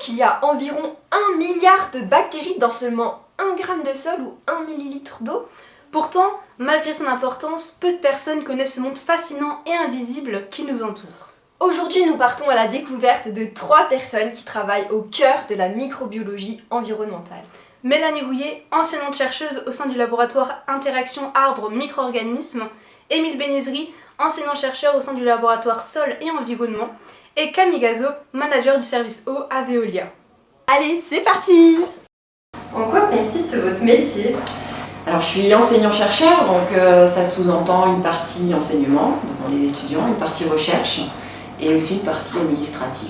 qu'il y a environ 1 milliard de bactéries dans seulement 1 gramme de sol ou 1 millilitre d'eau. Pourtant, malgré son importance, peu de personnes connaissent ce monde fascinant et invisible qui nous entoure. Aujourd'hui, nous partons à la découverte de 3 personnes qui travaillent au cœur de la microbiologie environnementale. Mélanie Rouillet, enseignante-chercheuse au sein du laboratoire Interaction Arbre-Micro-Organismes, Émile Bénézerie, enseignant-chercheur au sein du laboratoire Sol et Environnement, et Camille Gazot, manager du service eau à Veolia. Allez, c'est parti! En quoi consiste votre métier? Alors, je suis enseignant-chercheur, donc ça sous-entend une partie enseignement devant les étudiants, une partie recherche et aussi une partie administrative.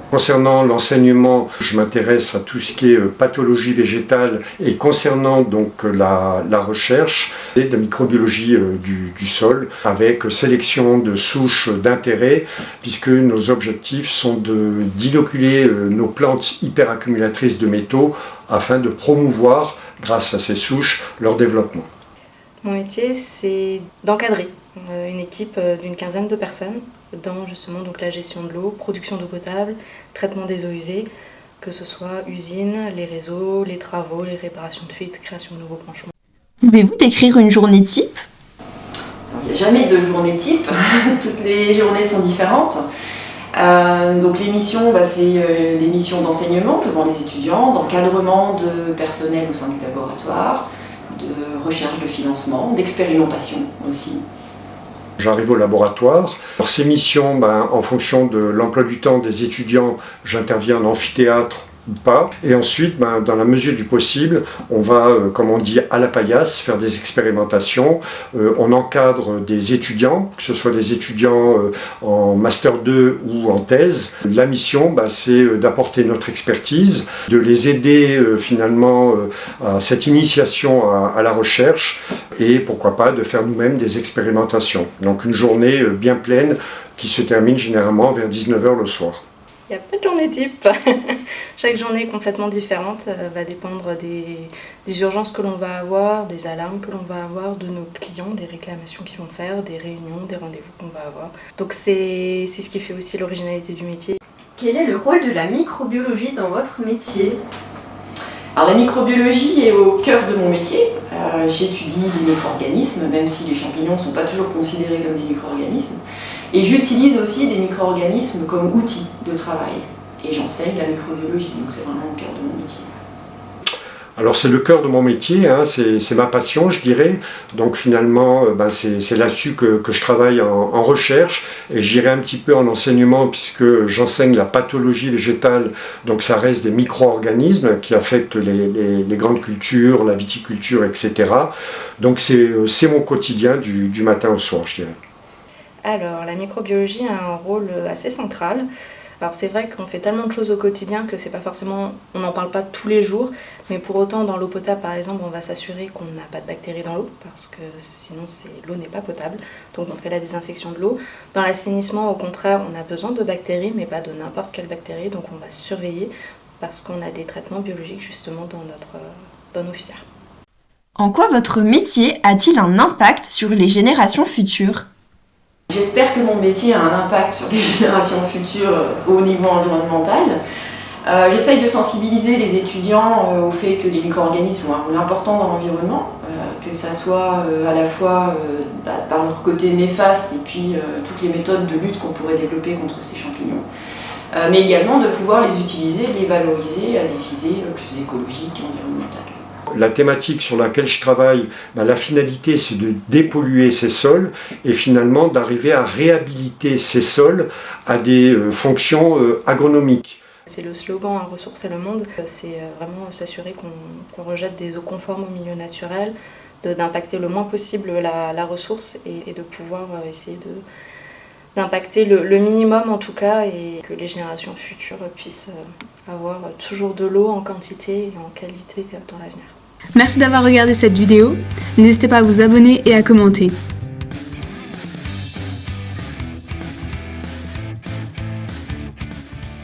Concernant l'enseignement, je m'intéresse à tout ce qui est pathologie végétale et concernant donc la recherche et de microbiologie du sol avec sélection de souches d'intérêt puisque nos objectifs sont d'inoculer nos plantes hyperaccumulatrices de métaux afin de promouvoir, grâce à ces souches, leur développement. Mon métier, c'est d'encadrer une équipe d'une quinzaine de personnes dans justement donc la gestion de l'eau, production d'eau potable, traitement des eaux usées, que ce soit usines, les réseaux, les travaux, les réparations de fuites, création de nouveaux branchements. Pouvez-vous décrire une journée type? Il n'y a jamais de journée type, toutes les journées sont différentes. Donc les missions, c'est des missions d'enseignement devant les étudiants, d'encadrement de personnel au sein du laboratoire, de recherche de financement, d'expérimentation aussi. J'arrive au laboratoire. Alors, ces missions, en fonction de l'emploi du temps des étudiants, j'interviens en amphithéâtre ou pas. Et ensuite, dans la mesure du possible, on va, comme on dit, à la paillasse, faire des expérimentations. On encadre des étudiants, que ce soit des étudiants en Master 2 ou en thèse. La mission, c'est d'apporter notre expertise, de les aider finalement à cette initiation à la recherche et pourquoi pas de faire nous-mêmes des expérimentations. Donc une journée bien pleine qui se termine généralement vers 19h le soir. Il n'y a pas de journée type. Chaque journée est complètement différente, va dépendre des urgences que l'on va avoir, des alarmes que l'on va avoir, de nos clients, des réclamations qu'ils vont faire, des réunions, des rendez-vous qu'on va avoir. Donc c'est ce qui fait aussi l'originalité du métier. Quel est le rôle de la microbiologie dans votre métier? Alors la microbiologie est au cœur de mon métier. J'étudie les micro-organismes, même si les champignons ne sont pas toujours considérés comme des micro-organismes. Et j'utilise aussi des micro-organismes comme outils de travail. Et j'enseigne la microbiologie, donc c'est vraiment au cœur de mon métier. Alors c'est le cœur de mon métier, c'est ma passion je dirais, donc finalement c'est là-dessus que je travaille en recherche et j'irai un petit peu en enseignement puisque j'enseigne la pathologie végétale, donc ça reste des micro-organismes qui affectent les grandes cultures, la viticulture, etc. Donc c'est mon quotidien du matin au soir je dirais. Alors la microbiologie a un rôle assez central. Alors c'est vrai qu'on fait tellement de choses au quotidien que c'est pas forcément, on n'en parle pas tous les jours, mais pour autant dans l'eau potable par exemple on va s'assurer qu'on n'a pas de bactéries dans l'eau parce que sinon l'eau n'est pas potable, donc on fait la désinfection de l'eau. Dans l'assainissement au contraire on a besoin de bactéries mais pas de n'importe quelle bactérie, donc on va surveiller parce qu'on a des traitements biologiques justement dans nos filières. En quoi votre métier a-t-il un impact sur les générations futures? J'espère que mon métier a un impact sur les générations futures au niveau environnemental. J'essaye de sensibiliser les étudiants au fait que les micro-organismes ont un rôle important dans l'environnement, que ça soit à la fois par leur côté néfaste et puis toutes les méthodes de lutte qu'on pourrait développer contre ces champignons, mais également de pouvoir les utiliser, de les valoriser à des visées plus écologiques et environnementales. La thématique sur laquelle je travaille, la finalité c'est de dépolluer ces sols et finalement d'arriver à réhabiliter ces sols à des fonctions agronomiques. C'est le slogan « Ressourcer le monde », c'est vraiment s'assurer qu'on rejette des eaux conformes au milieu naturel, d'impacter le moins possible la ressource et de pouvoir essayer d'impacter le minimum en tout cas et que les générations futures puissent avoir toujours de l'eau en quantité et en qualité dans l'avenir. Merci d'avoir regardé cette vidéo. N'hésitez pas à vous abonner et à commenter.